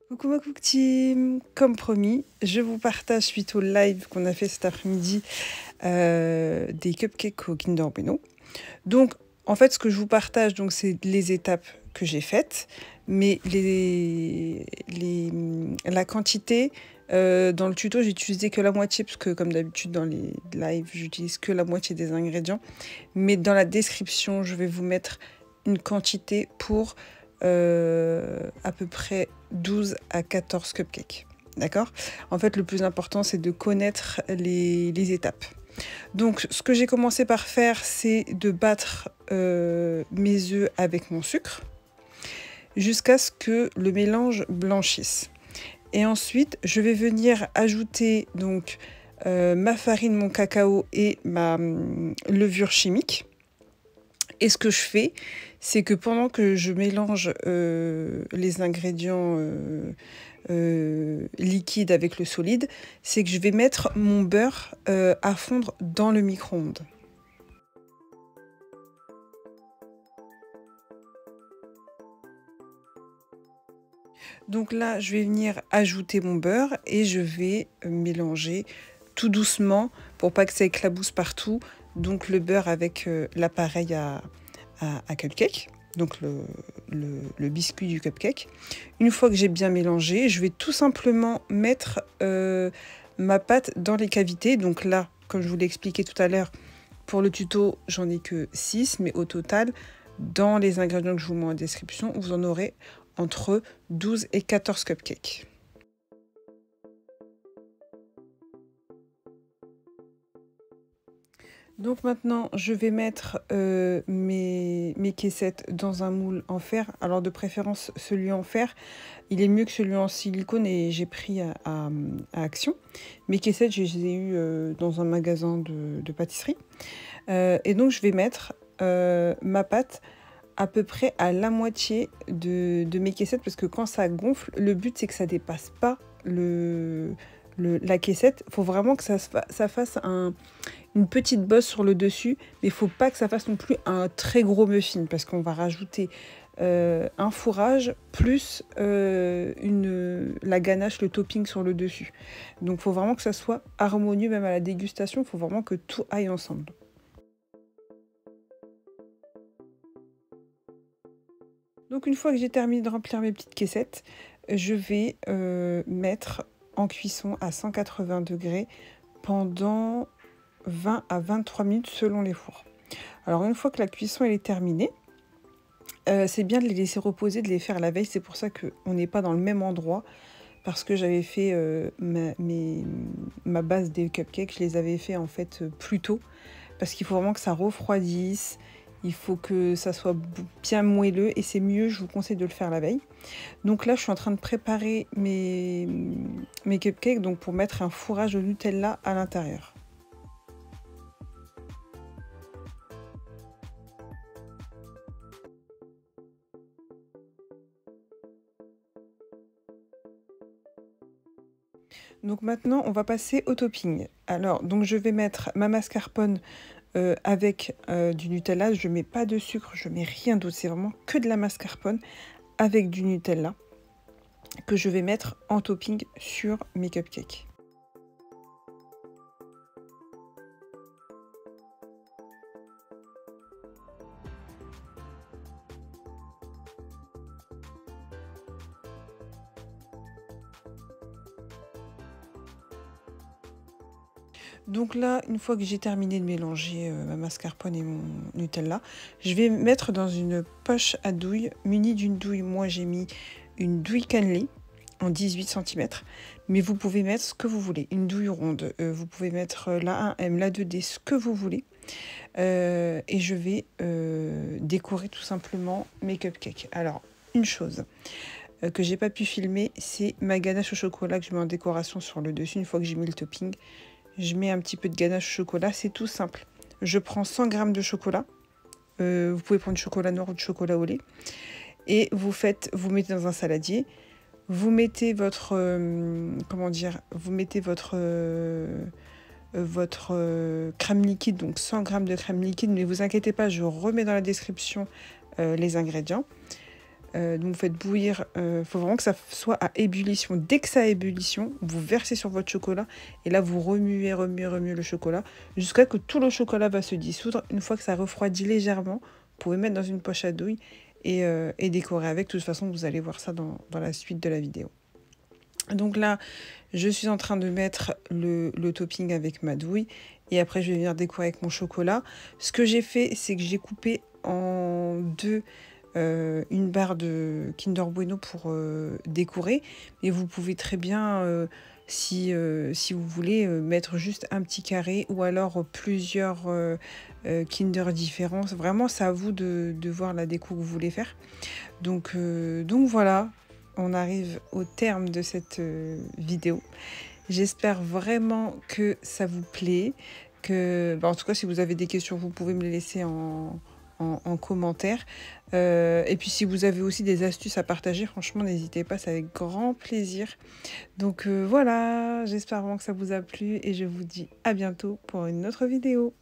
Coucou ma Cook Team, comme promis, je vous partage suite au live qu'on a fait cet après-midi des cupcakes au Kinder Bueno. Donc en fait ce que je vous partage, donc c'est les étapes que j'ai faites, mais la quantité, dans le tuto j'ai utilisé que la moitié, parce que comme d'habitude dans les lives j'utilise que la moitié des ingrédients, mais dans la description je vais vous mettre une quantité pour à peu près 12 à 14 cupcakes. D'accord? En fait, le plus important, c'est de connaître les étapes. Donc, ce que j'ai commencé par faire, c'est de battre mes œufs avec mon sucre jusqu'à ce que le mélange blanchisse. Et ensuite, je vais venir ajouter donc ma farine, mon cacao et ma levure chimique. Et ce que je fais, c'est que pendant que je mélange les ingrédients liquides avec le solide, c'est que je vais mettre mon beurre à fondre dans le micro-ondes. Donc là, je vais venir ajouter mon beurre et je vais mélanger tout doucement pour pas que ça éclabousse partout. Donc le beurre avec l'appareil à cupcake, donc le biscuit du cupcake. Une fois que j'ai bien mélangé, je vais tout simplement mettre ma pâte dans les cavités. Donc là, comme je vous l'ai expliqué tout à l'heure, pour le tuto, j'en ai que 6, mais au total, dans les ingrédients que je vous mets en description, vous en aurez entre 12 et 14 cupcakes. Donc maintenant, je vais mettre mes caissettes dans un moule en fer. Alors de préférence, celui en fer, il est mieux que celui en silicone et j'ai pris à Action. Mes caissettes, je les ai eues dans un magasin de pâtisserie. Et donc je vais mettre ma pâte à peu près à la moitié de mes caissettes, parce que quand ça gonfle, le but c'est que ça dépasse pas la caissette. Il faut vraiment que ça fasse une petite bosse sur le dessus, mais il faut pas que ça fasse non plus un très gros muffin, parce qu'on va rajouter un fourrage plus la ganache, le topping sur le dessus. Donc il faut vraiment que ça soit harmonieux, même à la dégustation, il faut vraiment que tout aille ensemble. Donc une fois que j'ai terminé de remplir mes petites caissettes, je vais mettre en cuisson à 180 degrés pendant 20 à 23 minutes selon les fours. Alors une fois que la cuisson elle est terminée, c'est bien de les laisser reposer, de les faire la veille. C'est pour ça qu'on n'est pas dans le même endroit, parce que j'avais fait ma base des cupcakes, je les avais fait en fait plus tôt, parce qu'il faut vraiment que ça refroidisse. Il faut que ça soit bien moelleux et c'est mieux, je vous conseille de le faire la veille. Donc là, je suis en train de préparer mes cupcakes, donc pour mettre un fourrage de Nutella à l'intérieur. Donc maintenant, on va passer au topping. Alors, donc je vais mettre ma mascarpone avec du Nutella. Je mets pas de sucre, je mets rien d'autre. C'est vraiment que de la mascarpone avec du Nutella que je vais mettre en topping sur mes cupcakes. Donc là, une fois que j'ai terminé de mélanger ma mascarpone et mon Nutella, je vais mettre dans une poche à douille munie d'une douille. Moi, j'ai mis une douille cannelée en 18 cm, mais vous pouvez mettre ce que vous voulez. Une douille ronde, vous pouvez mettre la 1M, la 2D, ce que vous voulez. Et je vais décorer tout simplement mes cupcakes. Alors, une chose que j'ai pas pu filmer, c'est ma ganache au chocolat que je mets en décoration sur le dessus. Une fois que j'ai mis le topping, je mets un petit peu de ganache au chocolat, c'est tout simple. Je prends 100 g de chocolat, vous pouvez prendre du chocolat noir ou du chocolat au lait, et vous mettez dans un saladier, vous mettez votre, crème liquide, donc 100 g de crème liquide, mais vous inquiétez pas, je remets dans la description les ingrédients. Donc vous faites bouillir, faut vraiment que ça soit à ébullition. Dès que ça a ébullition, vous versez sur votre chocolat et là vous remuez le chocolat jusqu'à ce que tout le chocolat va se dissoudre. Une fois que ça refroidit légèrement, vous pouvez mettre dans une poche à douille et décorer avec. De toute façon, vous allez voir ça dans la suite de la vidéo. Donc là, je suis en train de mettre le topping avec ma douille et après je vais venir décorer avec mon chocolat. Ce que j'ai fait, c'est que j'ai coupé en deux une barre de Kinder Bueno pour décorer. Et vous pouvez très bien, si vous voulez, mettre juste un petit carré ou alors plusieurs Kinder différents. Vraiment, c'est à vous de voir la déco que vous voulez faire. Donc voilà, on arrive au terme de cette vidéo. J'espère vraiment que ça vous plaît. En tout cas, si vous avez des questions, vous pouvez me les laisser en commentaire. Et puis si vous avez aussi des astuces à partager, franchement, n'hésitez pas, c'est avec grand plaisir. Donc voilà, j'espère vraiment que ça vous a plu et je vous dis à bientôt pour une autre vidéo.